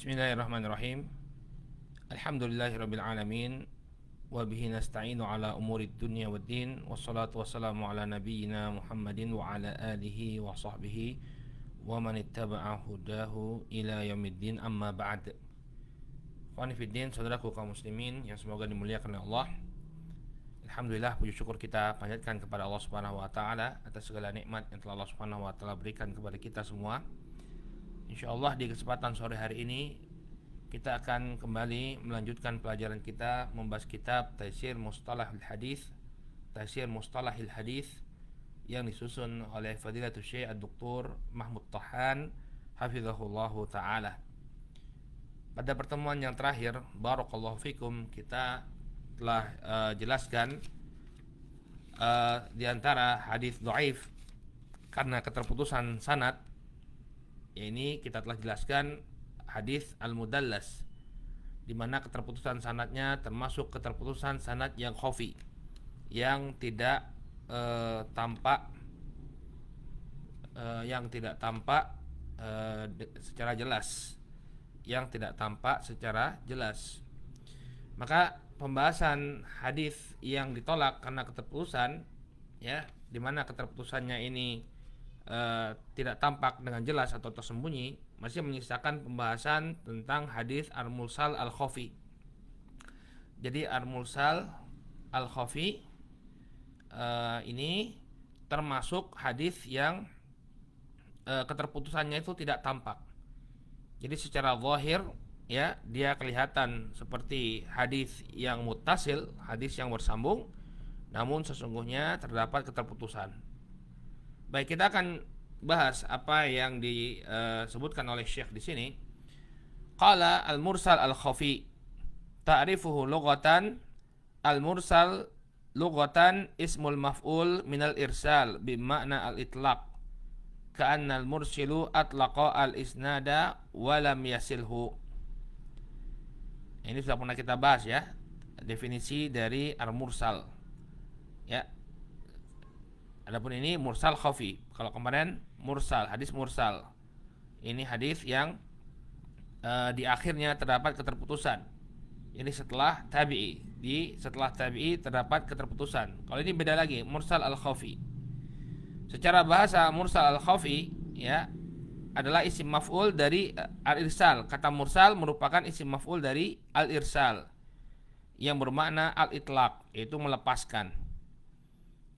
Bismillahirrahmanirrahim. Alhamdulillahirabbil alamin wa bihi nasta'inu ala umurid dunya waddin wassalatu wassalamu ala nabiyyina Muhammadin wa ala alihi wa sahbihi wa man ittaba'a hudahu ila yaumiddin, amma ba'd. Ikhwani fiddin, saudaraku kaum muslimin yang semoga dimuliakan oleh Allah. Alhamdulillah, puji syukur kita panjatkan kepada Allah Subhanahu wa taala atas segala nikmat yang telah Allah Subhanahu wa taala berikan kepada kita semua. Insyaallah di kesempatan sore hari ini kita akan kembali melanjutkan pelajaran kita membahas kitab Taisir Mustalahul Hadis, Taisir Mustalahil Hadis yang disusun oleh Fadilatul Syekh Ad-Doktor Mahmud Tahan hafizahullahu taala. Pada pertemuan yang terakhir, barakallahu fikum, kita telah jelaskan di antara hadis dhaif karena keterputusan sanad. Ini kita telah jelaskan hadis al-mudallas, di mana keterputusan sanadnya termasuk keterputusan sanad yang khafi, yang tidak tampak secara jelas, yang tidak tampak secara jelas. Maka pembahasan hadis yang ditolak karena keterputusan, ya, di mana keterputusannya ini tidak tampak dengan jelas atau tersembunyi, masih menyisakan pembahasan tentang hadis al-mursal al-khafi. Jadi al-mursal al-khafi ini termasuk hadis yang keterputusannya itu tidak tampak. Jadi secara zahir, ya, dia kelihatan seperti hadis yang muttasil, hadis yang bersambung, namun sesungguhnya terdapat keterputusan. Baik, kita akan bahas apa yang disebutkan oleh Syekh di sini. Qala al-mursal al-khafi ta'rifuhu lughatan. Al-mursal lughatan ismul maf'ul minal irsal bima'na al-itlaq, ka'anna al-mursilu atlaqa al-isnada wa lam yasilhu. Ini sudah pernah kita bahas, ya, definisi dari al-mursal, ya. Adapun ini mursal khafi. Kalau kemarin mursal, hadis mursal. Ini hadis yang di akhirnya terdapat keterputusan. Ini setelah tabi'i. Setelah tabi'i terdapat keterputusan. Kalau ini beda lagi, mursal al-khafi. Secara bahasa mursal al-khafi, ya, adalah isim maf'ul dari al-irsal. Kata mursal merupakan isim maf'ul dari al-irsal yang bermakna al-itlaq, yaitu melepaskan.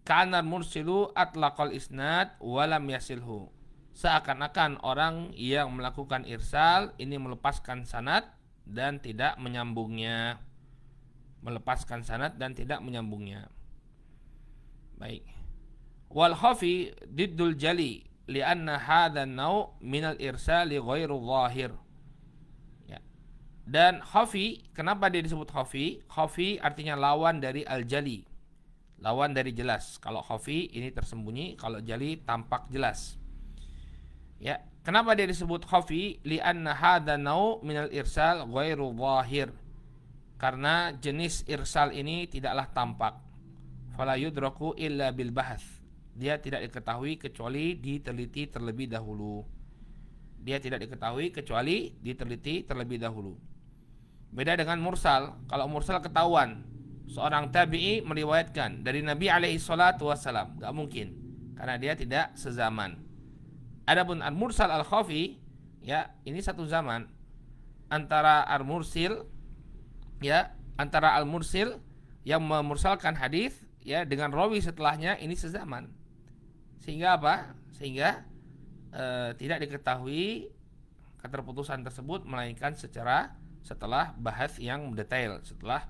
Kana mursilu atlaqal isnad walam yasilhu. Seakan-akan orang yang melakukan irsal ini melepaskan sanad dan tidak menyambungnya. Melepaskan sanad dan tidak menyambungnya. Baik. Wal khafi diddul jali lianna hadha an-naw' minal irsali ghairu zahir. Ya. Dan khafi, kenapa dia disebut khafi? Khafi artinya lawan dari al-jali, lawan dari jelas. Kalau khafi ini tersembunyi, kalau jali tampak jelas. Ya, kenapa dia disebut khafi? Li'anna hadza naw' minal irsal ghairu zahir. Karena jenis irsal ini tidaklah tampak. Fala yudraku illa bil bahth. Dia tidak diketahui kecuali diteliti terlebih dahulu. Dia tidak diketahui kecuali diteliti terlebih dahulu. Beda dengan mursal. Kalau mursal ketahuan, seorang tabi'i meriwayatkan dari Nabi alaihi salatu wassalam, gak mungkin, karena dia tidak sezaman. Adapun al-mursal al-khafi, ya, ini satu zaman antara al-mursil, ya, antara al-mursil yang memursalkan hadis, ya, dengan rawi setelahnya, ini sezaman. Sehingga apa? Sehingga tidak diketahui keterputusan tersebut melainkan setelah bahas yang detail, setelah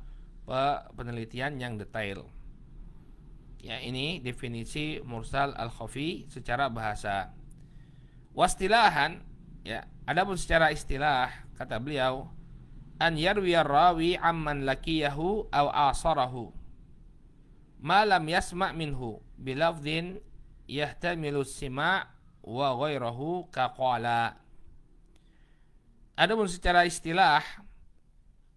penelitian yang detail. Ya, ini definisi mursal al-khafi secara bahasa. Wastilahan, ya, adapun secara istilah, kata beliau, an yarwiya rawi amman laqiyahu aw asarahu ma lam yasma' minhu bilafdhin yahtamilu sima' wa ghairahu kaqala. Adapun secara istilah,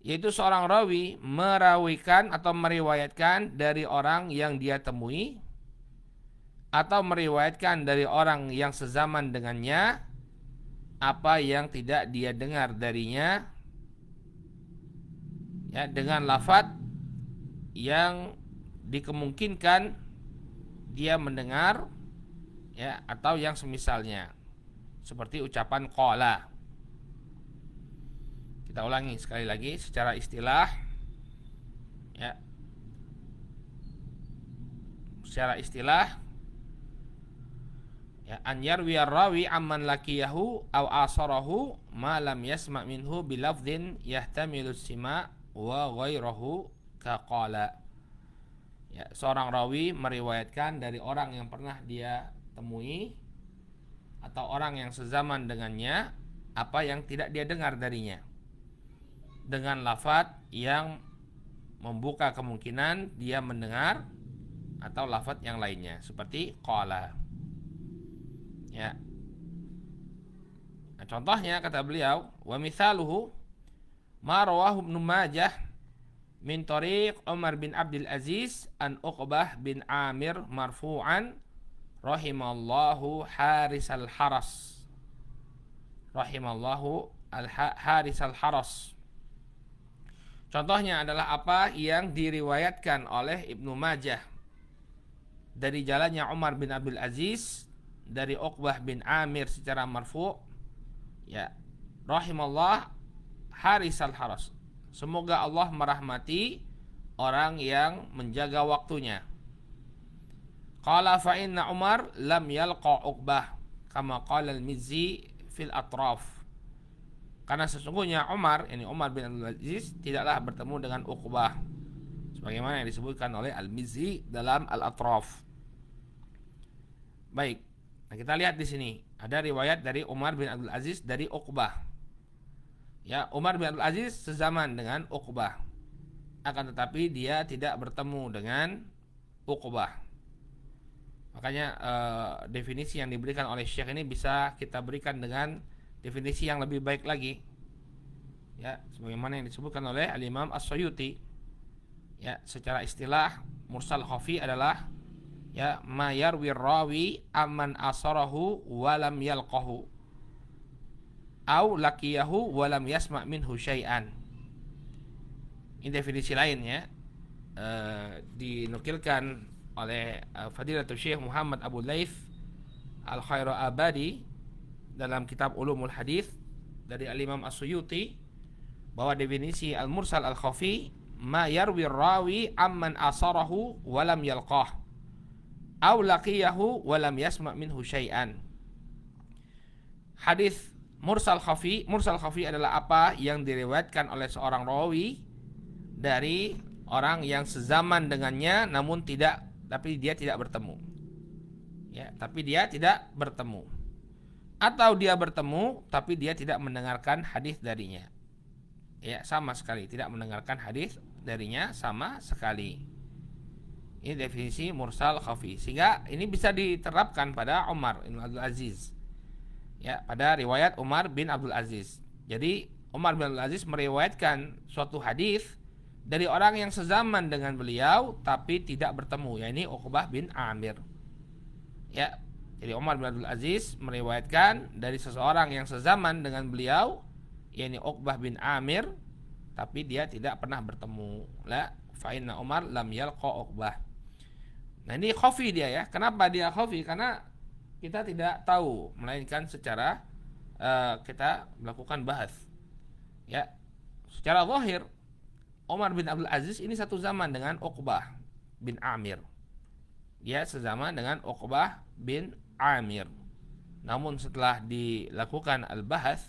yaitu seorang rawi merawikan atau meriwayatkan dari orang yang dia temui atau meriwayatkan dari orang yang sezaman dengannya apa yang tidak dia dengar darinya, ya, dengan lafadz yang dikemungkinkan dia mendengar, ya, atau yang semisalnya, seperti ucapan qala. Kita ulangi sekali lagi secara istilah, ya. Secara istilah, ya, an yarwi rawi amman lakiyahu aw asarahu ma lam yasma' minhu bilafdhin yahtamilu sima' wa ghairahu kaqala. Ya, seorang rawi meriwayatkan dari orang yang pernah dia temui atau orang yang sezaman dengannya apa yang tidak dia dengar darinya, dengan lafadz yang membuka kemungkinan dia mendengar atau lafadz yang lainnya seperti qala. Ya. Nah, contohnya kata beliau, wa mithaluhu ma rawahu Ibnu Majah min tariq Umar bin Abdul Aziz an Uqbah bin Amir marfu'an rahimallahu harisal haras. Rahimallahu harisal haras. Contohnya adalah apa yang diriwayatkan oleh Ibnu Majah dari jalannya Umar bin Abdul Aziz dari Uqbah bin Amir secara marfu', ya, rahimallah harisal haras. Semoga Allah merahmati orang yang menjaga waktunya. Qala fa inna Umar lam yalqa Uqbah kama qala al-Mizzi fil atraf. Karena sesungguhnya Umar, ini Umar bin Abdul Aziz, tidaklah bertemu dengan Uqbah sebagaimana yang disebutkan oleh Al-Mizzi dalam Al-Atraf. Baik. Nah, kita lihat di sini ada riwayat dari Umar bin Abdul Aziz dari Uqbah. Ya, Umar bin Abdul Aziz sezaman dengan Uqbah. Akan tetapi dia tidak bertemu dengan Uqbah. Makanya definisi yang diberikan oleh Syekh ini bisa kita berikan dengan definisi yang lebih baik lagi. Ya, sebagaimana yang disebutkan oleh Al-Imam As-Suyuti. Ya, secara istilah mursal khafi adalah, ya, ma yarwi rawi amman asarahu walam yalqahu au laqiyahu walam yasma' minhu syai'an. Ini definisi lain, ya, dinukilkan oleh Fadilatul Syekh Muhammad Abu Laith Al-Khairabadi dalam kitab Ulumul Hadis dari Al-Imam As-Suyuti, bahwa definisi al-mursal al-khafi ma yarwi rawi amman asarahu walam yalqah aw laqiyahu wa lam yasma' minhu syai'an. Hadis mursal khafi adalah apa yang diriwayatkan oleh seorang rawi dari orang yang sezaman dengannya tapi dia tidak bertemu. Ya, tapi dia tidak bertemu. Atau dia bertemu tapi dia tidak mendengarkan hadis darinya. Ya, sama sekali tidak mendengarkan hadis darinya sama sekali. Ini definisi mursal khafi. Sehingga ini bisa diterapkan pada Umar bin Abdul Aziz. Ya, pada riwayat Umar bin Abdul Aziz. Jadi Umar bin Abdul Aziz meriwayatkan suatu hadis dari orang yang sezaman dengan beliau tapi tidak bertemu, yakni Uqbah bin Amir. Ya, jadi Umar bin Abdul Aziz meriwayatkan dari seseorang yang sezaman dengan beliau, yakni Uqbah bin Amir, tapi dia tidak pernah bertemu. La fa inna Umar lam yalqa Uqbah. Nah, ini khafi dia, ya. Kenapa dia khafi? Karena kita tidak tahu, melainkan secara kita melakukan bahas. Ya, secara zahir Umar bin Abdul Aziz ini satu zaman dengan Uqbah bin Amir. Dia sezaman dengan Uqbah bin Amir. Namun setelah dilakukan al-bahas,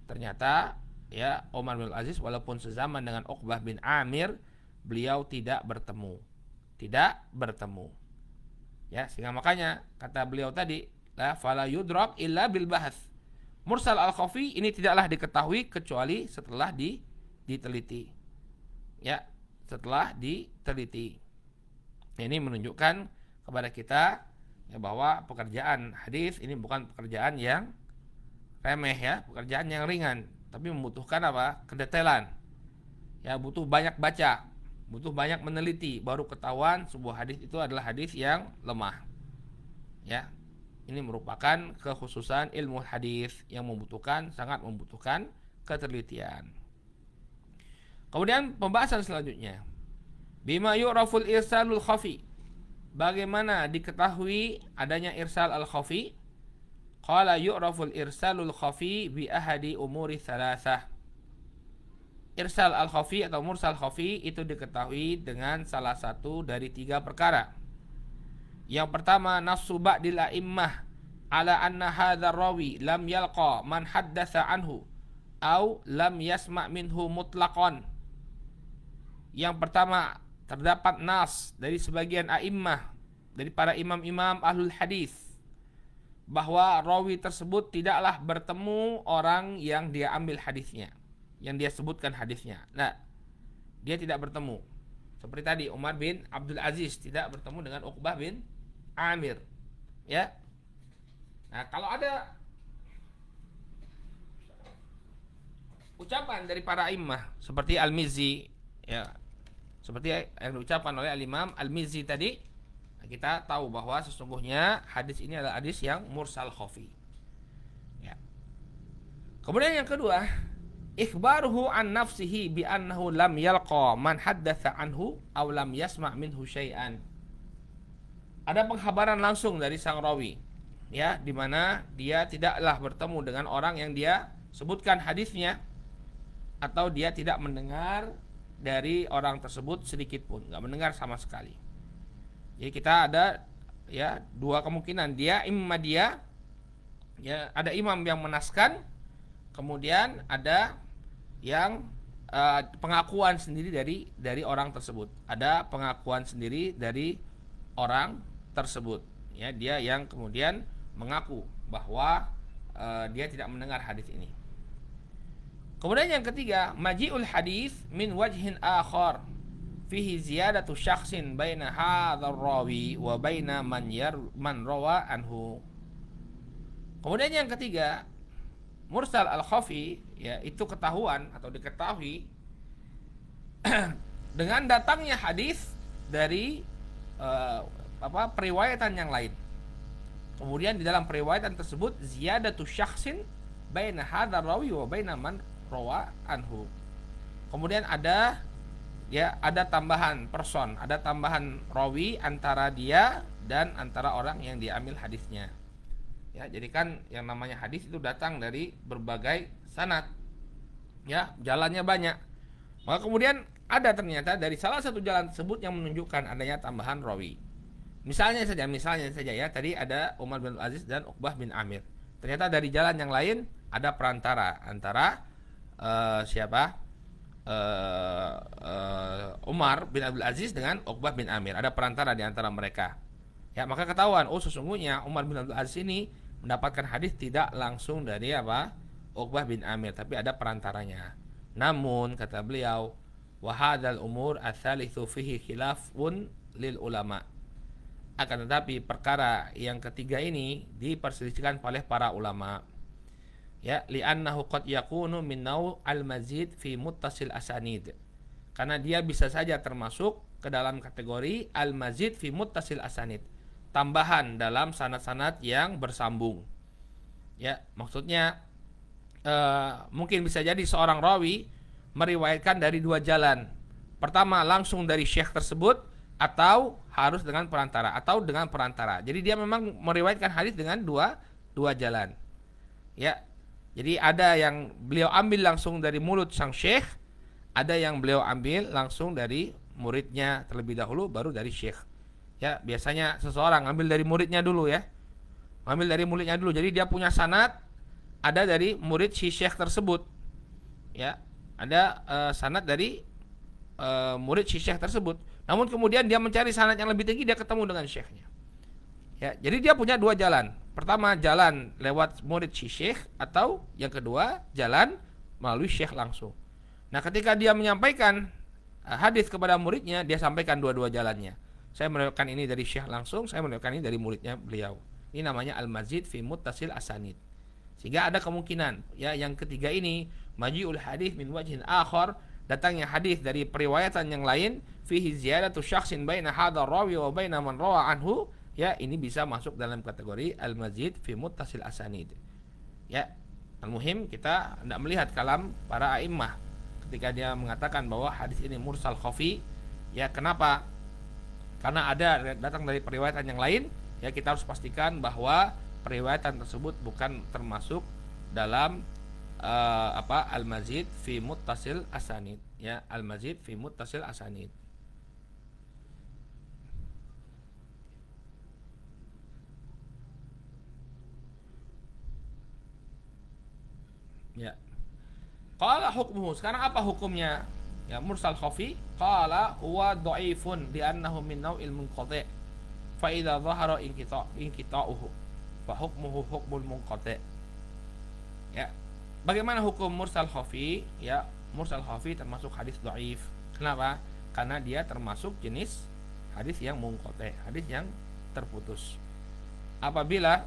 ternyata, ya, Umar bin Abdul Aziz walaupun sezaman dengan Uqbah bin Amir, beliau tidak bertemu. Ya, sehingga makanya kata beliau tadi, la fala yudrak illa bil bahas. Mursal al-khafi ini tidaklah diketahui kecuali setelah diteliti. Ya, setelah diteliti. Ini menunjukkan kepada kita, ya, bahwa pekerjaan hadis ini bukan pekerjaan yang remeh, ya, pekerjaan yang ringan, tapi membutuhkan apa? Kedetailan. Ya, butuh banyak baca, butuh banyak meneliti baru ketahuan sebuah hadis itu adalah hadis yang lemah. Ya. Ini merupakan kekhususan ilmu hadis yang sangat membutuhkan ketelitian. Kemudian pembahasan selanjutnya, bima yu'raful irsalul khafi. Bagaimana diketahui adanya irsal al-khafi? Qala yu'raful irsalul khafi bi ahadi umuri thalathah. Irsal al-khafi atau mursal khafi itu diketahui dengan salah satu dari 3 perkara. Yang pertama, nafsu ba'dil a'immah ala anna hadzal rawi lam yalqa man haddatsa anhu au lam yasma' minhu mutlaqan. Yang pertama, terdapat nas dari sebagian a'immah, dari para imam-imam ahlul hadis, bahwa rawi tersebut tidaklah bertemu orang yang dia ambil hadisnya, yang dia sebutkan hadisnya. Nah, dia tidak bertemu. Seperti tadi Umar bin Abdul Aziz tidak bertemu dengan Uqbah bin Amir. Ya. Nah, kalau ada ucapan dari para imam seperti Al-Mizzi, ya, seperti yang diucapkan oleh Al-Imam Al-Mizzi tadi, kita tahu bahwa sesungguhnya hadis ini adalah hadis yang mursal khafi. Ya. Kemudian yang kedua, ikhbaruhu an nafsihi bi annahu lam yalqa man haddatsa anhu aw lam yasma' minhu syai'an. Ada pengkhabaran langsung dari sang rawi, ya, di mana dia tidaklah bertemu dengan orang yang dia sebutkan hadisnya, atau dia tidak mendengar dari orang tersebut sedikit pun, nggak mendengar sama sekali. Jadi kita ada, ya, 2 kemungkinan. Dia ya, ada imam yang menaskan, kemudian ada yang pengakuan sendiri dari orang tersebut. Ada pengakuan sendiri dari orang tersebut, ya, dia yang kemudian mengaku bahwa dia tidak mendengar hadis ini. Kemudian yang ketiga, maji'ul hadis min wajhin akhar fihi ziyadatu syakhsin baina hadzal rawi wa baina man rawa anhu. Kemudian yang ketiga, mursal al-khafi, ya, itu ketahuan atau diketahui dengan datangnya hadis dari periwayatan yang lain. Kemudian di dalam periwayatan tersebut ziyadatu syakhsin baina hadzal rawi wa baina man rawa anhu. Kemudian ada tambahan person, ada tambahan rawi antara dia dan antara orang yang diambil hadisnya. Ya, jadi kan yang namanya hadis itu datang dari berbagai sanad. Ya, jalannya banyak. Maka kemudian ada ternyata dari salah satu jalan tersebut yang menunjukkan adanya tambahan rawi. Misalnya saja ya, tadi ada Umar bin Aziz dan Uqbah bin Amir. Ternyata dari jalan yang lain ada perantara antara Umar bin Abdul Aziz dengan Uqbah bin Amir. Ada perantara di antara mereka. Ya, maka ketahuan, sesungguhnya Umar bin Abdul Aziz ini mendapatkan hadis tidak langsung dari Uqbah bin Amir, tapi ada perantaranya. Namun kata beliau, wa hadzal umur ats-tsalitsu fihi khilafun lil ulama. Akan tetapi perkara yang ketiga ini diperselisihkan oleh para ulama. Ya, li'annahu qad yakunu min naw' al-mazid fi muttasil asanid. Karena dia bisa saja termasuk ke dalam kategori al-mazid fi muttasil asanid, tambahan dalam sanad-sanad yang bersambung. Ya, maksudnya mungkin bisa jadi seorang rawi meriwayatkan dari 2 jalan. Pertama langsung dari syekh tersebut, atau harus dengan perantara, Jadi dia memang meriwayatkan hadis dengan dua jalan. Ya. Jadi ada yang beliau ambil langsung dari mulut sang syekh, ada yang beliau ambil langsung dari muridnya terlebih dahulu baru dari syekh. Ya, biasanya seseorang ambil dari muridnya dulu, ya. Jadi dia punya sanad ada dari murid si syekh tersebut. Ya, ada sanad dari murid si syekh tersebut. Namun kemudian dia mencari sanad yang lebih tinggi, dia ketemu dengan syekhnya. Ya, jadi dia punya 2 jalan. Pertama, jalan lewat murid si syekh, atau yang kedua, jalan melalui syekh langsung. Nah, ketika dia menyampaikan hadis kepada muridnya, dia sampaikan 2 jalannya. Saya meriwayatkan ini dari syekh langsung, saya meriwayatkan ini dari muridnya beliau. Ini namanya al-mazid fi muttasil asanid. Sehingga ada kemungkinan, ya, yang ketiga ini, maji'ul hadis min wajhin akhar, datangnya hadis dari periwayatan yang lain, fihi ziyadatu syakhsin baina hadzal rawi wa baina man rawa anhu, ya ini bisa masuk dalam kategori al-mazid fi muttasil asanid. Ya, al-muhim kita tidak melihat kalam para a'immah ketika dia mengatakan bahwa hadis ini mursal khafi. Ya, kenapa? Karena ada datang dari periwayatan yang lain, ya kita harus pastikan bahwa periwayatan tersebut bukan termasuk dalam al-mazid fi muttasil asanid, ya, al-mazid fi muttasil asanid. Ya. Qala hukmuhu, sekarang apa hukumnya? Ya, mursal khafi, qala huwa dhaifun li'annahu min naw'il munqati'. Fa idza dhahara inqita'uhu fa hukmuhu hukmul munqati'. Ya. Bagaimana hukum mursal khafi? Ya, mursal khafi termasuk hadis dhaif. Kenapa? Karena dia termasuk jenis hadis yang munqati', hadis yang terputus. Apabila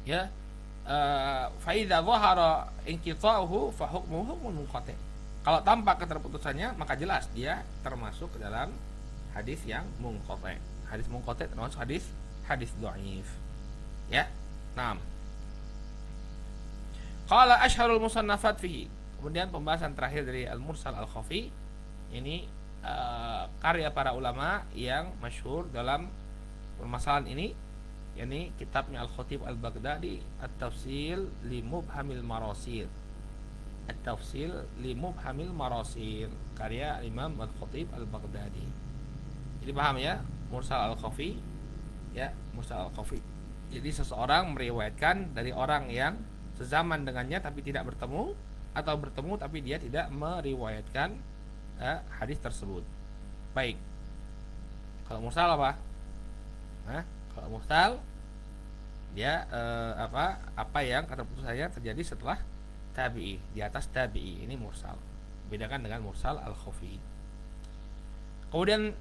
ya fa idza dhahara inqita'uhu fa hukmuhu hukmul munqati'. Kalau tampak keterputusannya maka jelas dia termasuk ke dalam hadis yang munqati'. Hadis munqati' termasuk hadis dhaif. Ya. Naam. Qala asyharul musannafat fihi. Kemudian pembahasan terakhir dari al-mursal al-khafi. Ini karya para ulama yang masyhur dalam permasalahan ini, yakni kitabnya Al-Khatib Al-Baghdadi, At-Tafsil li Mubhamil Marasil. At-Tafsil li Mubhamil Marasil, karya Imam Al-Khatib Al-Baghdadi. Jadi paham ya, mursal al-khafi, ya, mursal al-khafi. Jadi seseorang meriwayatkan dari orang yang sezaman dengannya tapi tidak bertemu, atau bertemu tapi dia tidak meriwayatkan hadis tersebut. Baik. Kalau mursal apa? Kalau mursal dia apa yang keterputusannya terjadi setelah tabi'i, di atas tabi'i, ini mursal. Bedakan dengan mursal al-khafi. Kemudian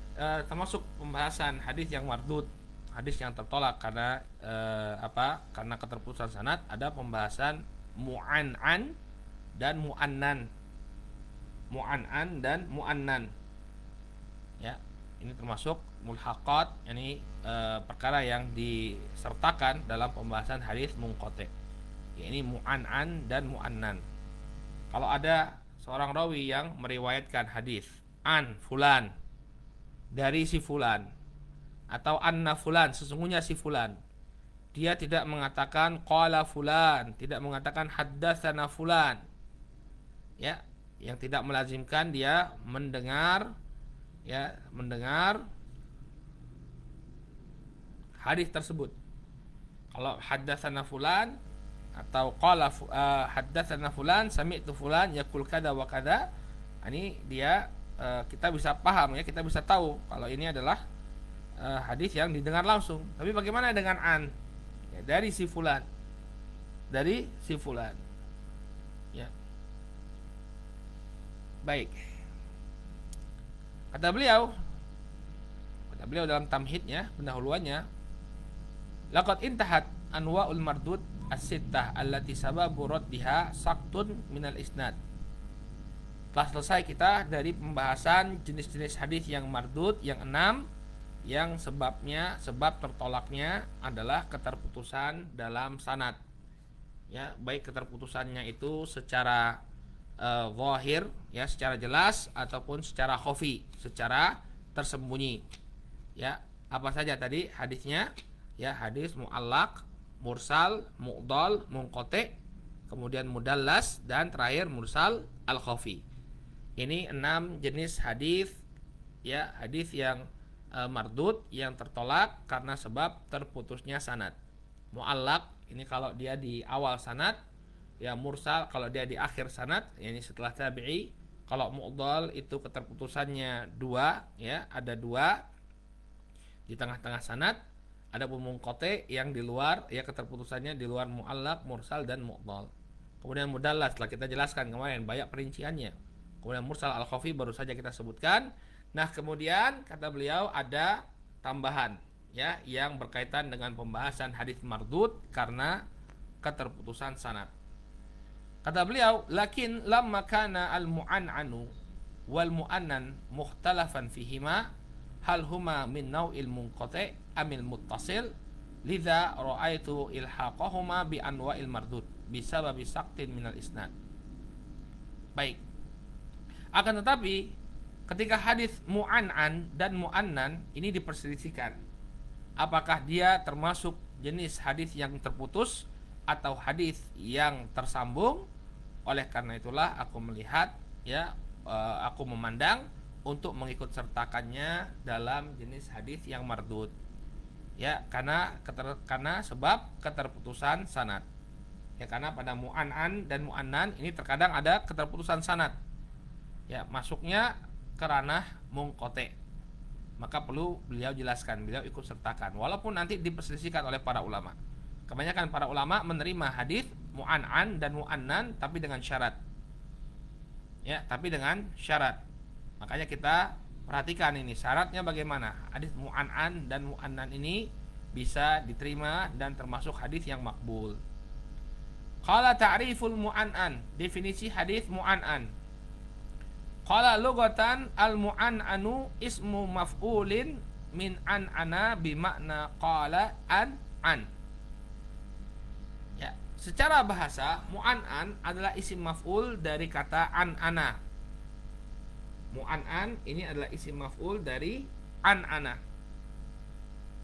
termasuk pembahasan hadis yang mardud, hadis yang tertolak karena karena keterputusan sanad, ada pembahasan mu'an'an dan mu'annan. Mu'an'an dan mu'annan. Ya, ini termasuk mulhaqat, yakni perkara yang disertakan dalam pembahasan hadis munqati'. Ya, ini mu'an'an dan mu'annan. Kalau ada seorang rawi yang meriwayatkan hadis an fulan, dari si fulan, atau anna fulan, sesungguhnya si fulan, dia tidak mengatakan qala fulan, tidak mengatakan haddatsana fulan, ya, yang tidak melazimkan dia mendengar, ya, mendengar hadis tersebut. Kalau haddatsana fulan atau qala haddatsana fulan sami'tu fulan yaqul kada wa kada, ini dia kita bisa paham, ya, kita bisa tahu kalau ini adalah hadis yang didengar langsung. Tapi bagaimana dengan an? Ya, dari si fulan, dari si fulan, ya. Baik. Kata beliau dalam tamhidnya, pendahuluannya, laqad intahat anwa'ul mardud as-sittah allati sababu raddiha saqtun minal isnad. Telah selesai kita dari pembahasan jenis-jenis hadis yang mardud yang 6, yang sebab tertolaknya adalah keterputusan dalam sanad. Ya, baik keterputusannya itu secara zahir, ya, secara jelas, ataupun secara khafi, secara tersembunyi. Ya, apa saja tadi hadisnya? Ya, hadis mu'allaq, mursal, mu'dal, munqati', kemudian mudallas, dan terakhir mursal al-khafi. Ini 6 jenis hadis, ya, hadis yang mardud, yang tertolak karena sebab terputusnya sanad. Mu'allaq ini kalau dia di awal sanad, ya, mursal kalau dia di akhir sanad, yakni setelah tabi'i. Kalau mu'dal itu keterputusannya 2, ya, ada 2 di tengah-tengah sanad. Ada munqati' yang di luar, ya, keterputusannya di luar mu'allaq, mursal, dan mu'dal. Kemudian mudallas telah kita jelaskan kemarin, banyak perinciannya. Kemudian mursal al-khafi baru saja kita sebutkan. Nah, kemudian kata beliau ada tambahan, ya, yang berkaitan dengan pembahasan hadis mardud karena keterputusan sanad. Kata beliau, lakin lamma kana al-mu'an'anu wal mu'annan mukhtalafan fihima hal huma min nau'il munqati' amil muttasil lidza ra'aitu ilhaqahuma bi anwa'il mardud bisababi saqtin minal isnad. Baik. Akan tetapi ketika hadis mu'an'an dan mu'annan ini diperselisihkan, apakah dia termasuk jenis hadis yang terputus atau hadis yang tersambung. Oleh karena itulah aku melihat aku memandang untuk mengikut sertakannya dalam jenis hadis yang mardud. Karena sebab keterputusan sanad. Karena pada mu'an'an dan mu'annan ini terkadang ada keterputusan sanad. Masuknya ke ranah munqati'. Maka perlu beliau jelaskan, beliau ikut sertakan. Walaupun nanti diperselisihkan oleh para ulama. Kebanyakan para ulama menerima hadis mu'an'an dan mu'annan tapi dengan syarat. Tapi dengan syarat. Makanya kita perhatikan ini syaratnya bagaimana. Hadis mu'an'an dan mu'annan ini bisa diterima dan termasuk hadis yang makbul. Qala ta'riful mu'an'an, definisi hadis mu'an'an. Qala lughatan al-mu'an'anu ismu maf'ulin min an'ana bimakna qala an. Secara bahasa mu'an'an adalah isim maf'ul dari kata an'ana. Mu'an'an ini adalah isim maf'ul dari an'ana.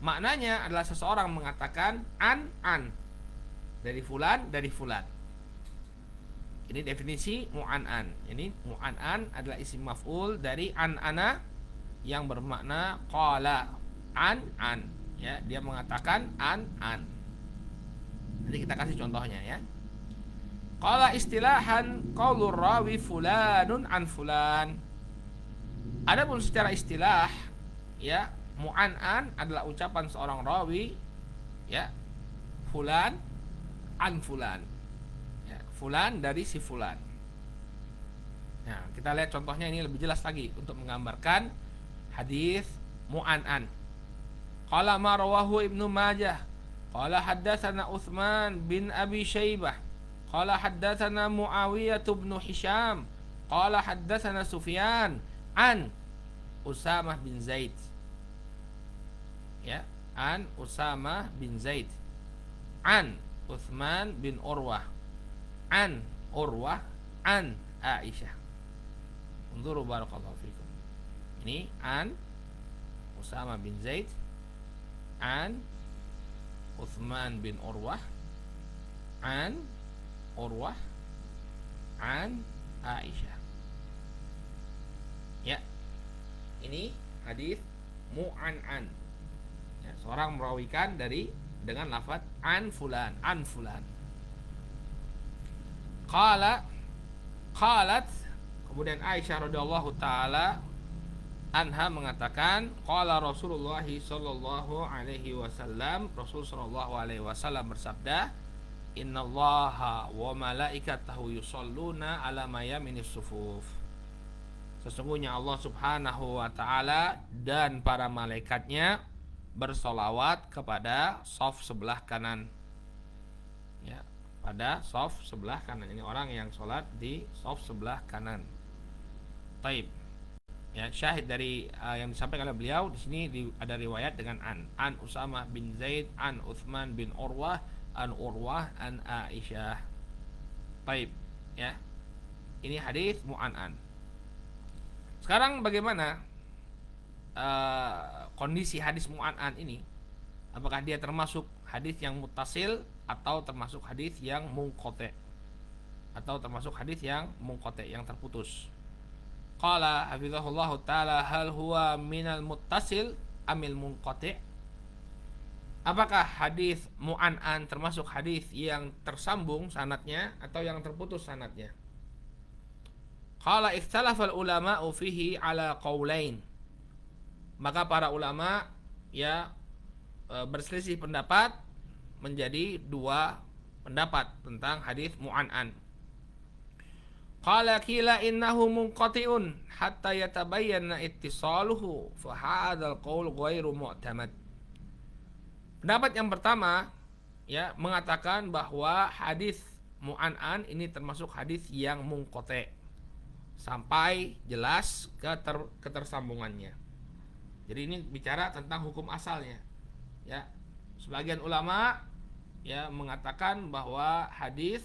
Maknanya adalah seseorang mengatakan an dari fulan. Ini definisi mu'an'an. Ini mu'an'an adalah isim maf'ul dari an'ana yang bermakna qala an. Dia mengatakan an. Nanti kita kasih contohnya ya. Qala istilahan qaulur rawi fulanun an fulan. Adapun secara istilah mu'an'an adalah ucapan seorang rawi fulan an fulan. Fulan dari si fulan. Nah, kita lihat contohnya ini lebih jelas lagi untuk menggambarkan hadis mu'an'an. Qala ma rawahu Ibnu Majah qala haddatsana Utsman bin Abi Syaibah qala haddatsana Muawiyah bin Hisham qala haddatsana Sufyan an Usamah bin Zaid. An Usamah bin Zaid an Utsman bin Urwah an Urwah an Aisyah. Unzuru barakallahu fikum. Ini an Usamah bin Zaid an Utsman bin Urwah an Urwah an Aisyah. Ini hadis mu'an'an. Seorang merawikan dengan lafaz an fulan. Qalat kemudian Aisyah radhiyallahu taala anha mengatakan qala Rasulullah sallallahu alaihi wasallam, Rasul sallallahu alaihi wasallam bersabda, innallaha wa malaikatahu yusholluna ala mayaminis sufuf. Sesungguhnya Allah subhanahu wa ta'ala dan para malaikatnya bersolawat kepada shaf sebelah kanan. Pada shaf sebelah kanan. Ini orang yang sholat di shaf sebelah kanan. Taib. Syahid dari yang disampaikan oleh beliau di sini ada riwayat dengan an Usamah bin Zaid an Utsman bin Urwah an Urwah an Aisyah. Taib. Ini hadis mu'an'an. Sekarang bagaimana kondisi hadis mu'an'an ini? Apakah dia termasuk hadis yang muttasil atau termasuk hadis yang munqati'? Atau termasuk hadis yang munqati', yang terputus? Qala hafizahullahu ta'ala hal huwa minal muttasil amil munqati'? Apakah hadis mu'an'an termasuk hadis yang tersambung sanadnya atau yang terputus sanadnya? Qala ikhtalafal ulama'u fihi ala qaulain. Maka para ulama berselisih pendapat menjadi dua pendapat tentang hadis mu'an'an. Qala qila innahu munqati'un hatta yatabayyana ittisaluhu fa hadzal qaul ghairu mu'tamad. Pendapat yang pertama mengatakan bahwa hadis mu'an'an ini termasuk hadis yang munqati' sampai jelas ketersambungannya. Jadi ini bicara tentang hukum asalnya. Ya. Sebagian ulama ya mengatakan bahwa hadis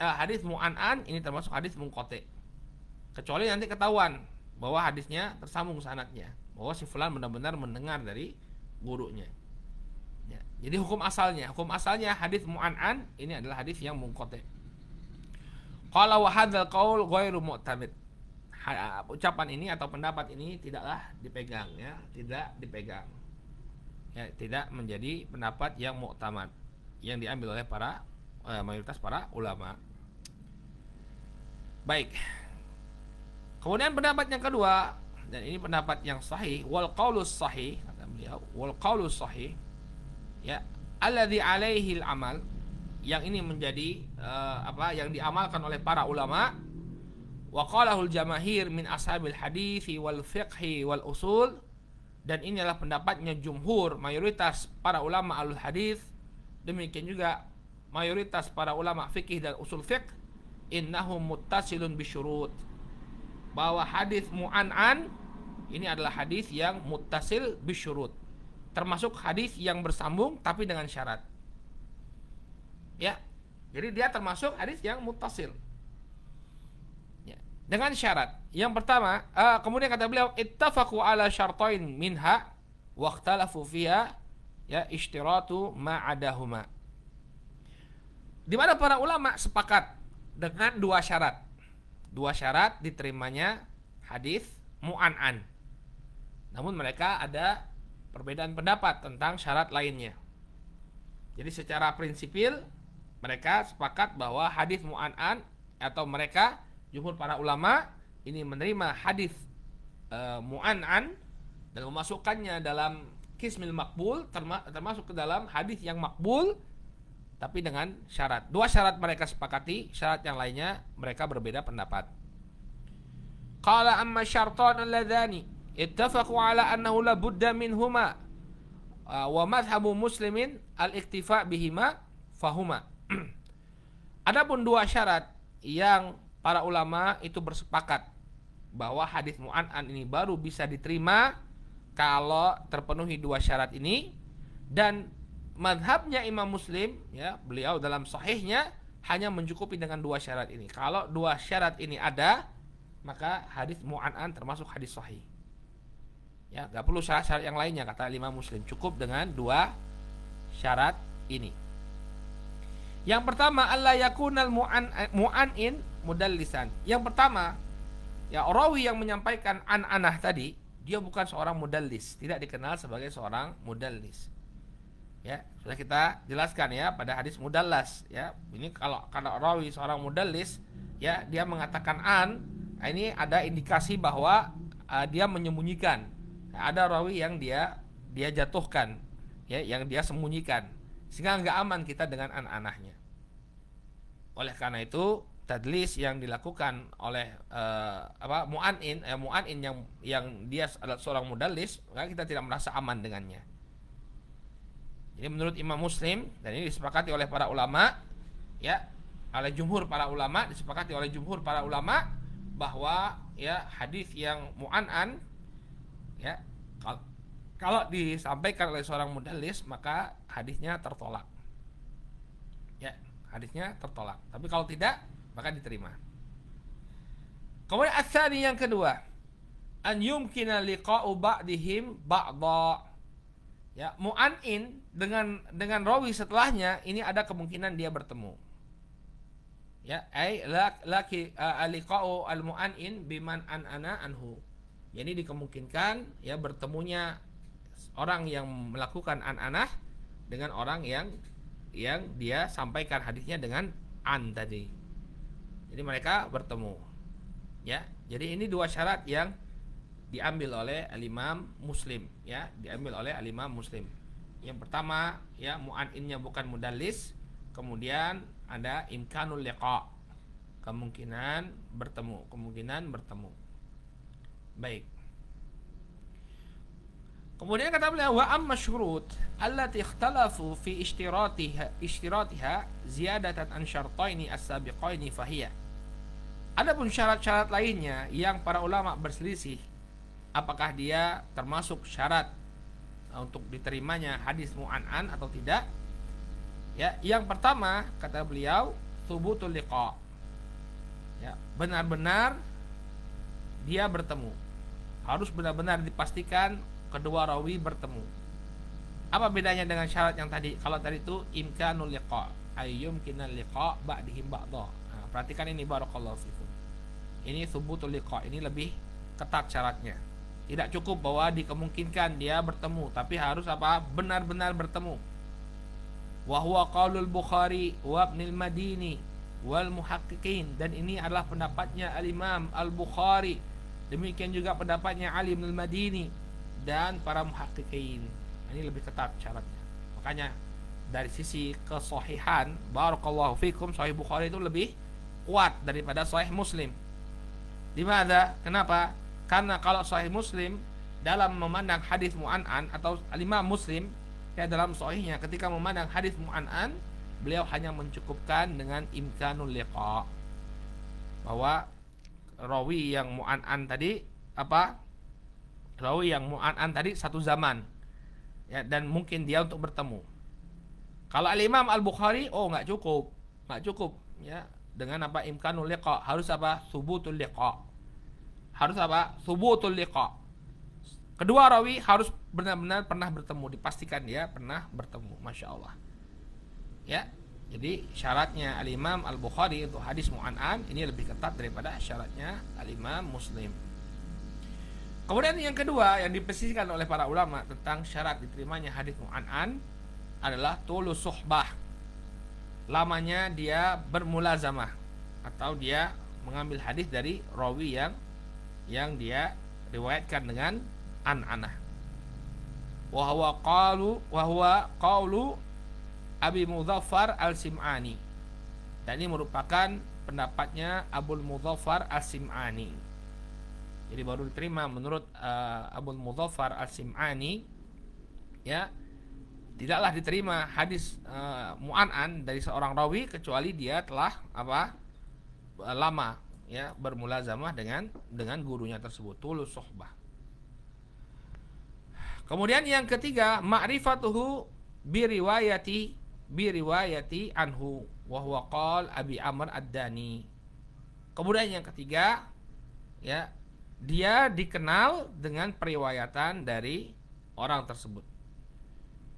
hadis mu'an'an ini termasuk hadis munqati. Kecuali nanti ketahuan bahwa hadisnya tersambung sanadnya, bahwa si fulan benar-benar mendengar dari gurunya. Ya. Jadi hukum asalnya hadis mu'an'an ini adalah hadis yang munqati. Qala wa hadzal qaul ghairu mu'tamid. Ucapan ini atau pendapat ini tidaklah dipegang, ya, tidak dipegang. Ya, tidak menjadi pendapat yang mu'tamad yang diambil oleh mayoritas para ulama. Baik. Kemudian pendapat yang kedua, dan ini pendapat yang sahih, wal qaulus sahih, kata beliau, wal qaulus sahih, ya, alladzi alaihi al-amal, yang ini menjadi yang diamalkan oleh para ulama, wa qalahul jamahir min ashabil hadits wal fiqhi wal usul, dan ini adalah pendapatnya jumhur, mayoritas para ulama alul hadis, demikian juga mayoritas para ulama fikih dan usul fiqh, innahum muttasilun bisyurut, bahwa hadis mu'an'an ini adalah hadis yang muttasil bisyurut, termasuk hadis yang bersambung tapi dengan syarat. Ya, jadi dia termasuk hadis yang muttasil. Ya, dengan syarat. Yang pertama, kemudian kata beliau, ittafaqu ala syartain minha wa ikhtalafu fiha, ya, ishtiratu ma'adahuma. Di mana para ulama sepakat dengan dua syarat. Dua syarat diterimanya hadis mu'an'an. Namun mereka ada perbedaan pendapat tentang syarat lainnya. Jadi secara prinsipil mereka sepakat bahwa hadis mu'an'an, atau mereka jumhur para ulama ini menerima hadis mu'an'an dan memasukkannya dalam qismil makbul, termasuk ke dalam hadis yang makbul, tapi dengan syarat. Dua syarat mereka sepakati, syarat yang lainnya mereka berbeda pendapat. Qala amma syartan alladhani ittafaqu ala annahu la budda minhuma wa madhhabu muslimin al-iktifa bihima fahuma. Adapun dua syarat yang para ulama itu bersepakat bahwa hadis mu'an'an ini baru bisa diterima kalau terpenuhi dua syarat ini, dan madhabnya Imam Muslim, ya, beliau dalam sahihnya hanya mencukupi dengan dua syarat ini. Kalau dua syarat ini ada, maka hadis mu'an'an termasuk hadis sahih. Ya, gak perlu syarat-syarat yang lainnya, kata Imam Muslim, cukup dengan dua syarat ini. Yang pertama, alla yakunal mu'an'in mudallisan. Yang pertama, ya, rawi yang menyampaikan an-anah tadi, dia bukan seorang mudallis, tidak dikenal sebagai seorang mudallis. Ya, sudah kita jelaskan ya pada hadis mudallas, ya. Ini kalau rawi seorang mudallis, ya, dia mengatakan ini ada indikasi bahwa dia menyembunyikan. Ada rawi yang dia jatuhkan, ya, yang dia sembunyikan, sehingga enggak aman kita dengan an-anahnya. Oleh karena itu, tadlis yang dilakukan oleh mu'an'in yang dia adalah seorang mudallis, maka kita tidak merasa aman dengannya. Jadi menurut Imam Muslim, dan ini disepakati oleh para ulama, ya, oleh jumhur para ulama, disepakati oleh jumhur para ulama bahwa, ya, hadis yang mu'an'an, ya, kalau disampaikan oleh seorang mudallis maka hadisnya tertolak. Ya, hadisnya tertolak. Tapi kalau tidak, maka diterima. Kemudian as-tsani yang kedua, an yumkina liqa'u ba'dihim ba'dha. Ya, mu'an'in dengan rawi setelahnya ini ada kemungkinan dia bertemu. Ya, liqa'u al-mu'an'in biman an'ana anhu. Jadi dikemungkinkan, ya, bertemunya orang yang melakukan an-anah dengan orang yang dia sampaikan hadisnya dengan an tadi. Jadi mereka bertemu. Ya, jadi ini dua syarat yang diambil oleh al-Imam Muslim, ya, diambil oleh al-Imam Muslim. Yang pertama, ya, mu'an'innya bukan mudallis, kemudian ada imkanul liqa, kemungkinan bertemu. Baik. Kemudian kata beliau, wa amma syurut allati ikhtalafu fi ishtiratiha ziyadatan an syartaini as-sabiqaini fahiya. Adapun syarat-syarat lainnya yang para ulama berselisih apakah dia termasuk syarat untuk diterimanya hadis mu'an'an atau tidak? Ya, yang pertama kata beliau thubutul liqa. Ya, benar-benar dia bertemu. Harus benar-benar dipastikan kedua rawi bertemu. Apa bedanya dengan syarat yang tadi? Kalau tadi itu imkanul liqa, ayyumkinal liqa ba'dihim ba'dha. Nah, perhatikan ini barakallahu fikum. Ini thubutul liqa, ini lebih ketat syaratnya. Tidak cukup bahwa dikemungkinkan dia bertemu, tapi harus apa? Benar-benar bertemu. Wa huwa qaulul Bukhari wa Ibnul Madini wal muhaqqiqin, dan ini adalah pendapatnya Al-Imam Al-Bukhari, demikian juga pendapatnya Ali bin Al-Madini dan para muhaqqiqin. Ini lebih ketat syaratnya. Makanya dari sisi kesahihan, barakallahu fikum, Sahih Bukhari itu lebih kuat daripada Sahih Muslim. Dimana? Kenapa? Karena kalau Sahih Muslim dalam memandang hadis mu'an'an, atau Al-Imam Muslim ya dalam sahihnya ketika memandang hadis mu'an'an, beliau hanya mencukupkan dengan imkanul liqa, bahwa rawi yang mu'an'an tadi rawi yang mu'an'an tadi satu zaman ya, dan mungkin dia untuk bertemu. Kalau Al-Imam Al-Bukhari nggak cukup ya dengan imkanul liqa, harus thubutul liqa. Thubutul liqa. Kedua rawi harus benar-benar pernah bertemu, dipastikan dia pernah bertemu. Masya Allah. Ya, jadi syaratnya Al-Imam Al-Bukhari untuk hadis mu'an'an ini lebih ketat daripada syaratnya Al-Imam Muslim. Kemudian yang kedua yang dipersisikan oleh para ulama tentang syarat diterimanya hadis mu'an'an adalah tulus suhbah. Lamanya dia bermulazamah, atau dia mengambil hadis dari rawi yang dia riwayatkan dengan an-anah. Wa huwa qaulu Abi Mudzaffar Al-Sim'ani. Dan ini merupakan pendapatnya Abul Mudzaffar Al-Sim'ani. Jadi baru diterima menurut Abul Mudzaffar Al-Sim'ani, ya, tidaklah diterima hadis mu'an'an dari seorang rawi kecuali dia telah lama ya bermulazamah dengan gurunya tersebut, tulus suhbah. Kemudian yang ketiga, ma'rifatuhu biriwayati anhu wa huwa qal Abi Amr Ad-Dani. Kemudian yang ketiga, ya, dia dikenal dengan periwayatan dari orang tersebut.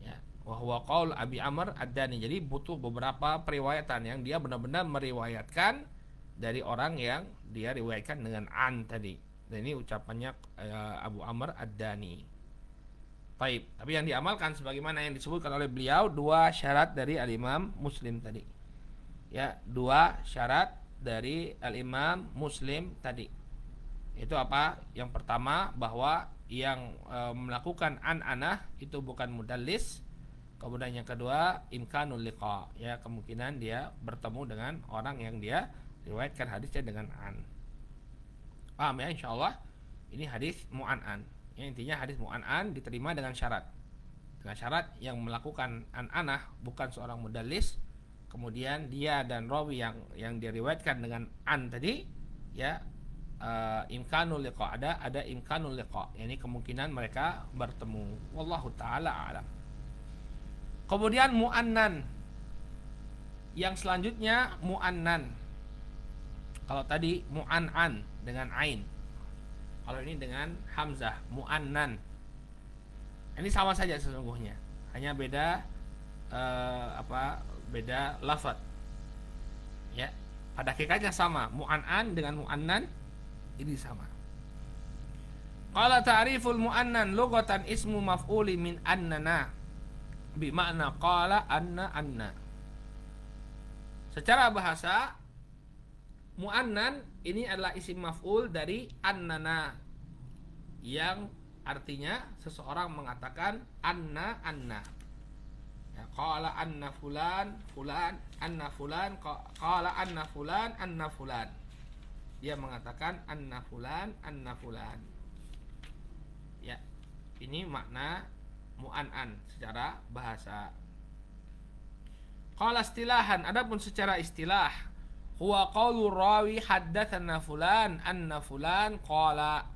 Ya, wa huwa qaul Abi Amr Ad-Dani. Jadi butuh beberapa periwayatan yang dia benar-benar meriwayatkan dari orang yang dia riwayatkan dengan an tadi. Dan ini ucapannya Abu Amr Ad-Dani. Baik, tapi yang diamalkan sebagaimana yang disebutkan oleh beliau, dua syarat dari Al-Imam Muslim tadi. Ya, dua syarat dari Al-Imam Muslim tadi. Itu apa? Yang pertama, bahwa yang melakukan an-anah itu bukan mudallis. Kemudian yang kedua, imkanul liqa, ya, kemungkinan dia bertemu dengan orang yang dia riwayatkan hadisnya dengan an. Paham ya, insyaallah. Ini hadis mu'an'an. Ya, intinya hadis mu'an'an diterima dengan syarat. Dengan syarat yang melakukan an-anah bukan seorang mudallis, kemudian dia dan rawi yang diriwayatkan dengan an tadi, ya, imkanul liqa, ada imkanul liqa, yakni kemungkinan mereka bertemu. Wallahu taala alam. Kemudian mu'annan. Yang selanjutnya mu'annan. Kalau tadi mu'an'an dengan ain, kalau ini dengan hamzah, mu'annan. Ini sama saja sesungguhnya, hanya beda beda lafaz. Ya, pada hakikatnya sama, mu'an'an dengan mu'annan ini sama. Qala ta'riful mu'annan lughatan ismu maf'uli min annana bi makna qala anna. Secara bahasa, mu'annan ini adalah isim maf'ul dari annana, yang artinya seseorang mengatakan anna. Ya, qala anna fulan anna fulan, qala anna fulan. Dia mengatakan anna fulan. Ya, ini makna mu'an'an secara bahasa. Qala istilahan, adapun secara istilah, huwa qaulu rawi haddatsana fulan anna fulan qala.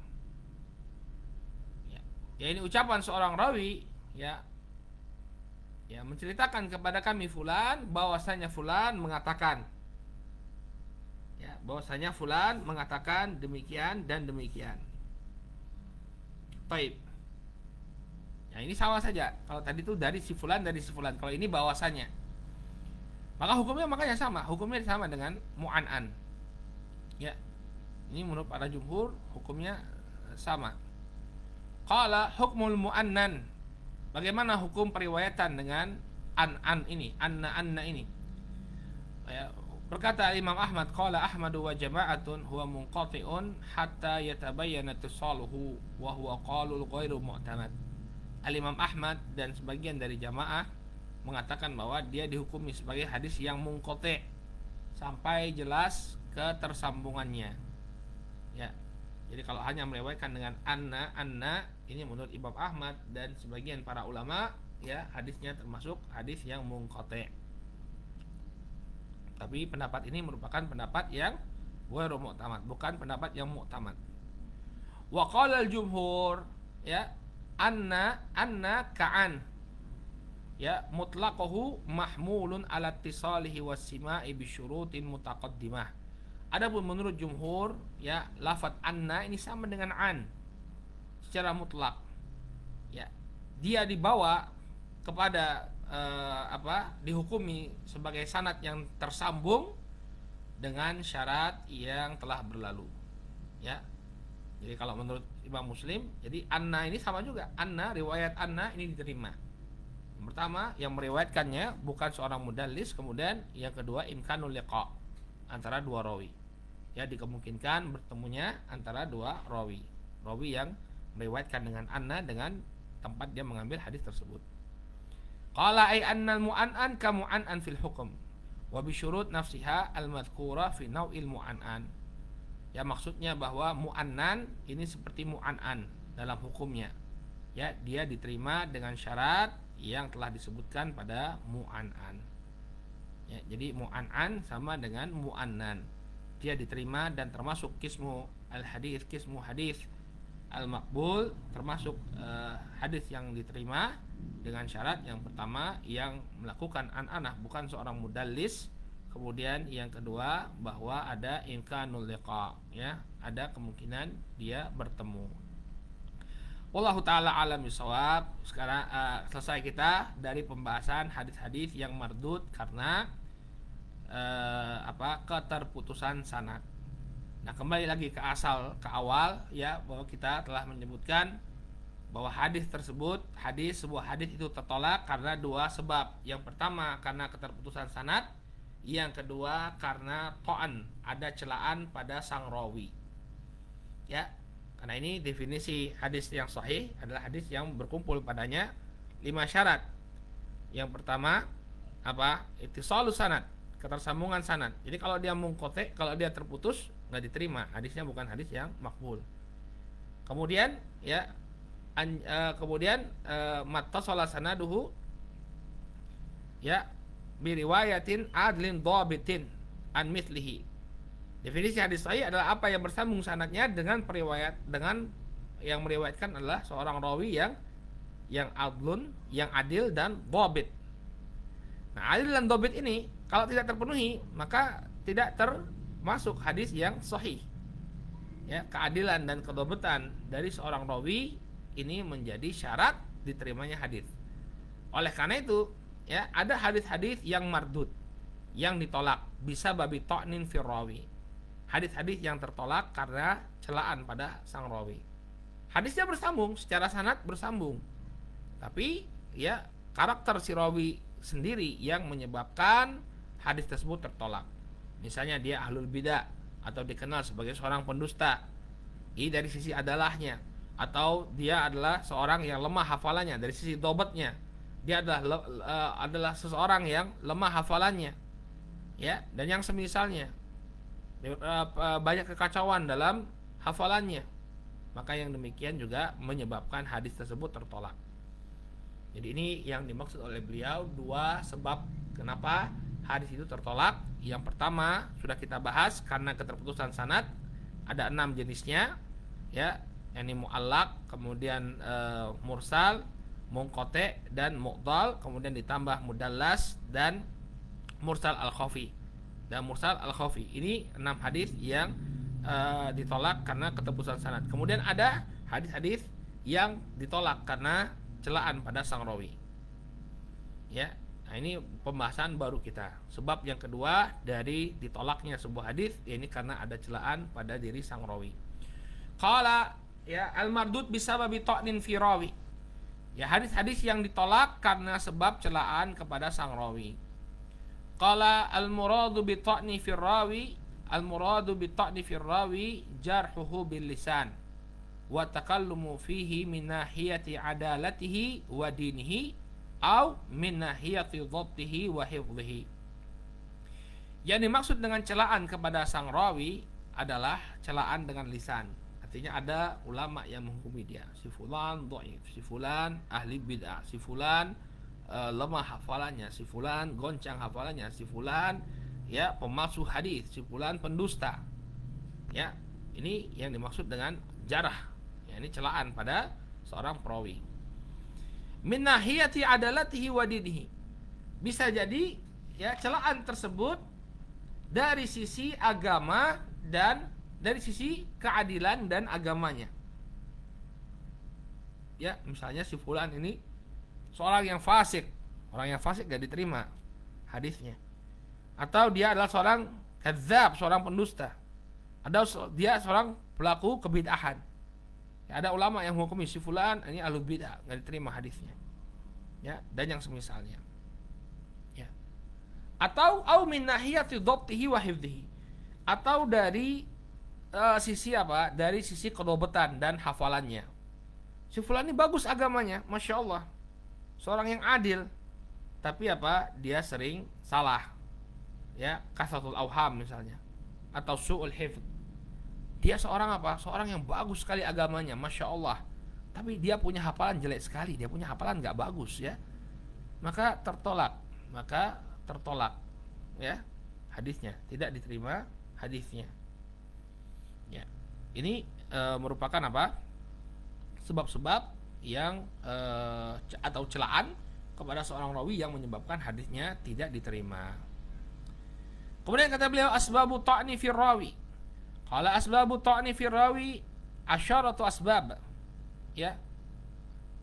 Ya ini ucapan seorang rawi, ya, ya menceritakan kepada kami fulan bahwasanya fulan mengatakan, ya, bahwasanya fulan mengatakan demikian dan demikian. Baik. Ya ini sama saja. Kalau tadi itu dari si fulan, dari si fulan. Kalau ini bahwasanya, maka hukumnya makanya sama. Hukumnya sama dengan mu'an'an. Ya. Ini menurut para jumhur hukumnya sama. Qala hukmul mu'annan. Bagaimana hukum periwayatan dengan an ini, anna ini? Ya, berkata Imam Ahmad, qala Ahmadu wa jama'atun huwa munqati'un hatta yatabayyana ittisaluhu wa huwa qalul ghairu mu'tamad. Al-Imam Ahmad dan sebagian dari jamaah mengatakan bahwa dia dihukumi sebagai hadis yang munqati' sampai jelas ketersambungannya. Ya. Jadi kalau hanya meriwayatkan dengan anna ini menurut Imam Ahmad dan sebagian para ulama, ya, hadisnya termasuk hadis yang munqati'. Tapi pendapat ini merupakan pendapat yang ghairu mu'tamad, bukan pendapat yang mu'tamad. Wa qala al-jumhur, ya, anna ka'an, ya, mutlaqahu mahmulun ala ittisalihi was-sima'i bi syurutin mutaqaddimah. Adapun menurut jumhur, ya, lafaz anna ini sama dengan an secara mutlak. Ya, dia dibawa kepada dihukumi sebagai sanad yang tersambung dengan syarat yang telah berlalu. Ya. Jadi kalau menurut Imam Muslim, jadi anna ini sama juga. Anna, riwayat anna ini diterima. Yang pertama, yang meriwayatkannya bukan seorang mudallis, kemudian yang kedua imkanul liqa antara dua rawi. Ya, dikemungkinkan bertemunya antara dua rawi. Rawi yang meriwayatkan dengan anna dengan tempat dia mengambil hadis tersebut. Qala ay annal mu'an'an ka mu'an'an fil hukm wa bi syurut nafsiha al-madhkura fi naw'il mu'an'an. Ya, maksudnya bahwa mu'annan ini seperti mu'an'an dalam hukumnya. Ya, dia diterima dengan syarat yang telah disebutkan pada mu'an'an. Ya, jadi mu'an'an sama dengan mu'annan. Dia diterima dan termasuk kismu al-hadis, kismu hadis al-maqbul, termasuk hadis yang diterima dengan syarat yang pertama yang melakukan an'anah bukan seorang mudallis, kemudian yang kedua bahwa ada imkanul liqa, ya, ada kemungkinan dia bertemu. Wallahu taala alam bisawab. Sekarang selesai kita dari pembahasan hadis-hadis yang mardud karena keterputusan sanad. Nah, kembali lagi ke awal, ya, bahwa kita telah menyebutkan bahwa hadis tersebut, sebuah hadis itu tertolak karena dua sebab. Yang pertama karena keterputusan sanad, yang kedua karena ta'an, ada celaan pada sang rawi. Ya, karena ini definisi hadis yang sahih adalah hadis yang berkumpul padanya 5 syarat. Yang pertama ittisalus sanad, ketersambungan sanad. Jadi kalau dia munqati', kalau dia terputus, nggak diterima, hadisnya bukan hadis yang makbul. Kemudian, ya, mattasala sanaduhu, ya, biriwayatin adlin dhabitin an mithlihi. Definisi hadis sahih adalah apa yang bersambung sanadnya dengan yang meriwayatkan adalah seorang rawi yang adlun, yang adil dan dhabit. Nah, adil dan dhabit ini kalau tidak terpenuhi maka tidak termasuk hadis yang sahih. Ya, keadilan dan kedhabitan dari seorang rawi ini menjadi syarat diterimanya hadis. Oleh karena itu, ya, ada hadis-hadis yang mardud, yang ditolak, bisa babi ta'nin fir rawi. Hadis-hadis yang tertolak karena celaan pada sang rawi. Hadisnya bersambung, secara sanad bersambung. Tapi, ya, karakter si rawi sendiri yang menyebabkan hadis tersebut tertolak. Misalnya dia ahlul bidah atau dikenal sebagai seorang pendusta. Ini dari sisi adalahnya, atau dia adalah seorang yang lemah hafalannya dari sisi dobatnya. Dia adalah seseorang yang lemah hafalannya, ya, dan yang semisalnya, banyak kekacauan dalam hafalannya, maka yang demikian juga menyebabkan hadis tersebut tertolak. Jadi ini yang dimaksud oleh beliau, dua sebab kenapa hadis itu tertolak. Yang pertama sudah kita bahas, karena keterputusan sanad, ada 6 jenisnya, ya. yakni mu'allaq, kemudian mursal, munqati dan mu'dhal, kemudian ditambah mudallas dan mursal al-khafi. Dan mursal al-khafi ini 6 hadis yang ditolak karena ketebusan sanad. Kemudian ada hadis-hadis yang ditolak karena celaan pada sang rawi. Ya, nah ini pembahasan baru kita. Sebab yang kedua dari ditolaknya sebuah hadis ini karena ada celaan pada diri sang rawi. Qala ya al-mardud bisababi ta'nin fi rawi. Ya, hadis-hadis yang ditolak karena sebab celaan kepada sang rawi. Qala al-muradu bi ta'ni fi rawi, al-muradu bi ta'ni fi rawi jarhuhu bil lisan wa takallumu fihi min nahiyati adalatihi wa dinihi au min nahiyati dhabtihi wa hifdhihi. Yang dimaksud dengan celaan kepada sang rawi adalah celaan dengan lisan. Artinya ada ulama yang menghukumi dia, si fulan dhaif, si fulan ahli bid'ah, si fulan lemah hafalannya, si fulan goncang hafalannya, si fulan ya pemalsu hadis, si fulan pendusta. Ya, ini yang dimaksud dengan jarah. Ya, ini celaan pada seorang perawi. Min nahiyati adalatihi wa dinihi. Bisa jadi ya celaan tersebut dari sisi agama dan dari sisi keadilan dan agamanya. Ya, misalnya si fulan ini seorang yang fasik. Orang yang fasik gak diterima hadisnya. Atau dia adalah seorang kadzdzab, seorang pendusta. Atau dia seorang pelaku kebid'ahan. Ya, ada ulama yang menghukumi si fulan ini ahlul bid'ah, gak diterima hadisnya. Ya, dan yang semisalnya. Ya. Atau au min nahiyati dhabtihi wa hifdhihi. Atau dari sisi apa? Dari sisi kedobetan dan hafalannya. Si fulan ini bagus agamanya, masya Allah, seorang yang adil, tapi apa? Dia sering salah. Ya, kasratul auham misalnya, atau su'ul hifdz. Dia seorang apa? Seorang yang bagus sekali agamanya, masya Allah, tapi dia punya hafalan jelek sekali. Dia punya hafalan gak bagus ya. Maka tertolak ya hadisnya, tidak diterima hadisnya. Ya, ini merupakan apa? Sebab-sebab yang atau celaan kepada seorang rawi yang menyebabkan hadisnya tidak diterima. Kemudian kata beliau asbabu ta'ni fi rawi. Qala asbabu ta'ni fi rawi asyaratu asbab. Ya.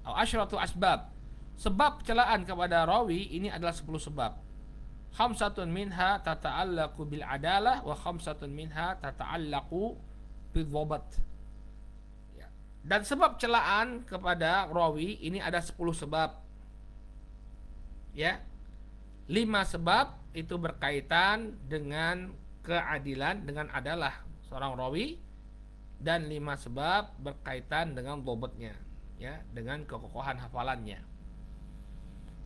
Atau asyaratu asbab. Sebab celaan kepada rawi ini adalah 10 sebab. Khamsatun minha tata'allaqu bil adalah wa khamsatun minha tata'allaqu bil dhabat. Ya. Dan sebab celaan kepada rawi ini ada 10 sebab. Ya. 5 sebab itu berkaitan dengan keadilan, dengan adalah seorang rawi, dan 5 sebab berkaitan dengan dhabatnya, ya, dengan kekokohan hafalannya.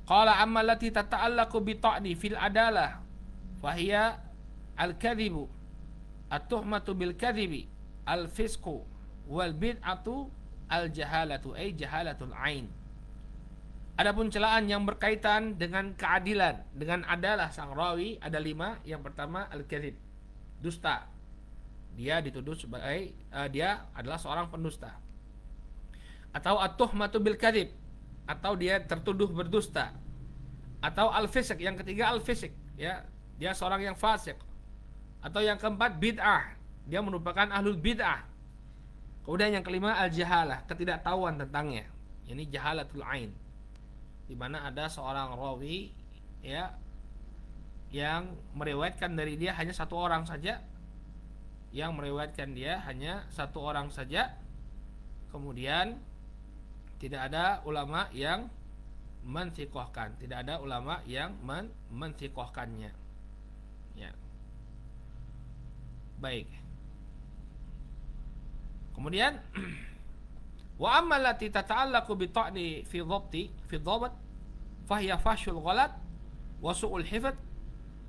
Qala amma allati tata'allaqu bi ta'ni fil adalah fahiya al-kadhibu, at-tuhmatu bil kadhibi, al-fisqu wal bid'atu al-jahalatu ay jahalatul ain. Adapun celaan yang berkaitan dengan keadilan, dengan adalah sang rawi ada 5. Yang pertama al-kadzib, dusta. Dia dituduh sebagai dia adalah seorang pendusta. Atau at-tuhmatu bil kadzib, atau dia tertuduh berdusta. Atau al-fisq, yang ketiga al-fisq, ya, dia seorang yang fasik. Atau yang keempat bid'ah, dia merupakan ahlul bid'ah. Kemudian yang kelima al-jahalah, ketidaktahuan tentangnya. Ini jahalatul ain, di mana ada seorang rawi ya yang meriwayatkan dari dia hanya satu orang saja, kemudian tidak ada ulama yang mensiqahkan, mensiqahkannya. Ya. Baik. Kemudian wa amma allati tata'allaqu bi ta'ni fi dhabt fahiya fashul ghalat wa su'ul hifdz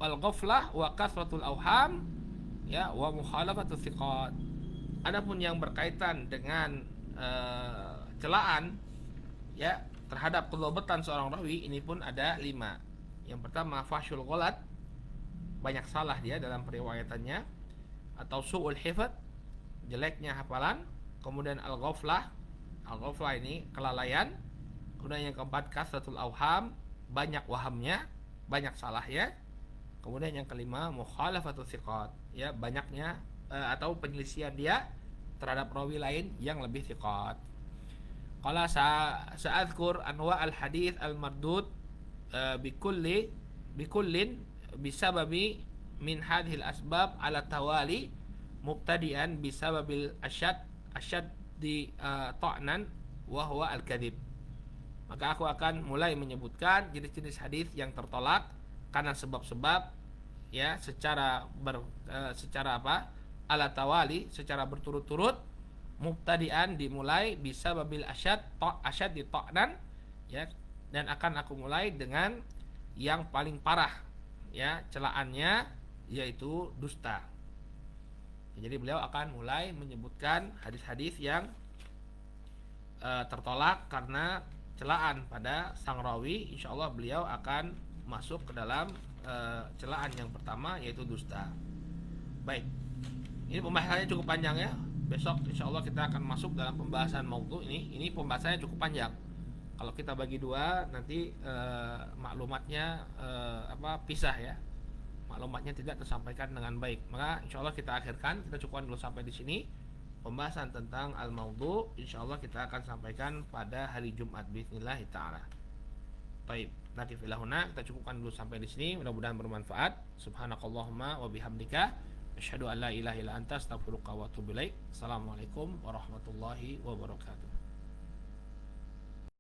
wal ghaflah wa kathratul awham, ya, wa mukhalafatu thiqat. Adapun yang berkaitan dengan celaan ya terhadap kedobatan seorang rawi ini pun ada 5. Yang pertama fashul ghalat, banyak salah dia dalam periwayatannya, atau su'ul hifdz, jeleknya hafalan. kemudian al-ghaflah. Al-ghaflah ini kelalaian. Kemudian yang keempat kasratul auham, banyak wahamnya, banyak salahnya. Kemudian yang kelima mukhalafatul thiqat, ya banyaknya atau penyelisihan dia terhadap rawi lain yang lebih thiqat. Qala sa'adzkur anwa al-hadits al-mardud bikullin bisababi min hadhil asbab ala tawali mubtadi'an bisababil asyad di ta'nan wa huwa al-kadhib. Maka aku akan mulai menyebutkan jenis-jenis hadis yang tertolak karena sebab-sebab, ya, secara ala tawali, secara berturut-turut, mubtadi'an dimulai bisa babil asyad di ta'nan, ya, dan akan aku mulai dengan yang paling parah, ya, celaannya yaitu dusta. Jadi beliau akan mulai menyebutkan hadis-hadis yang tertolak karena celaan pada sang rawi. Insyaallah beliau akan masuk ke dalam celaan yang pertama, yaitu dusta. Baik, ini pembahasannya cukup panjang ya. Besok insyaallah kita akan masuk dalam pembahasan maudhu ini. Ini pembahasannya cukup panjang. Kalau kita bagi dua nanti maklumatnya pisah ya. Maklumatnya tidak tersampaikan dengan baik. Maka insyaallah kita akhirkan, kita cukupkan dulu sampai di sini. Pembahasan tentang al-maudhu insyaallah kita akan sampaikan pada hari Jumat bismillah taala. Baik, nakif ilahuna, kita cukupkan dulu sampai di sini. Mudah-mudahan bermanfaat. Subhanakallahumma wa bihamdika asyhadu an la ilaha illa anta astaghfiruka wa atubu ilaik. Assalamualaikum warahmatullahi wabarakatuh.